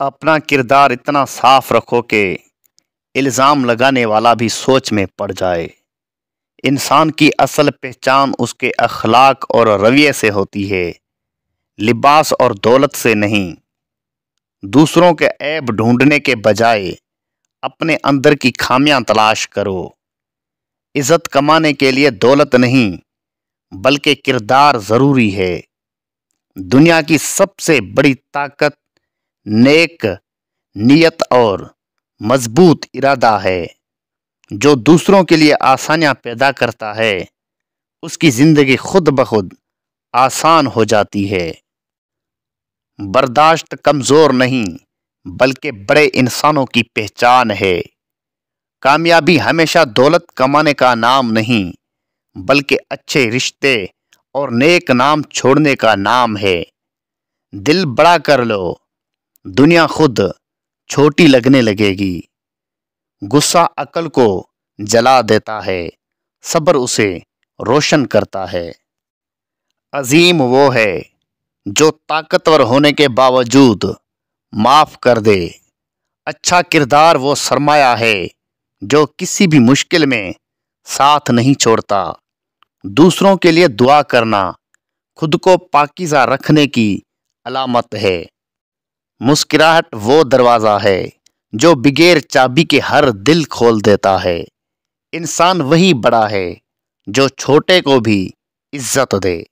اپنا کردار اتنا صاف رکھو کہ الزام لگانے والا بھی سوچ میں پڑ جائے۔ انسان کی اصل پہچان اس کے اخلاق اور رویے سے ہوتی ہے، لباس اور دولت سے نہیں۔ دوسروں کے عیب ڈھونڈنے کے بجائے اپنے اندر کی خامیاں تلاش کرو۔ عزت کمانے کے لیے دولت نہیں بلکہ کردار ضروری ہے۔ دنیا کی سب سے بڑی طاقت نیک نیت اور مضبوط ارادہ ہے۔ جو دوسروں کے لیے آسانیاں پیدا کرتا ہے اس کی زندگی خود بخود آسان ہو جاتی ہے۔ برداشت کمزور نہیں بلکہ بڑے انسانوں کی پہچان ہے۔ کامیابی ہمیشہ دولت کمانے کا نام نہیں بلکہ اچھے رشتے اور نیک نام چھوڑنے کا نام ہے۔ دل بڑا کر لو، دنیا خود چھوٹی لگنے لگے گی۔ غصہ عقل کو جلا دیتا ہے، صبر اسے روشن کرتا ہے۔ عظیم وہ ہے جو طاقتور ہونے کے باوجود معاف کر دے۔ اچھا کردار وہ سرمایہ ہے جو کسی بھی مشکل میں ساتھ نہیں چھوڑتا۔ دوسروں کے لیے دعا کرنا خود کو پاکیزہ رکھنے کی علامت ہے۔ مسکراہٹ وہ دروازہ ہے جو بغیر چابی کے ہر دل کھول دیتا ہے۔ انسان وہی بڑا ہے جو چھوٹے کو بھی عزت دے۔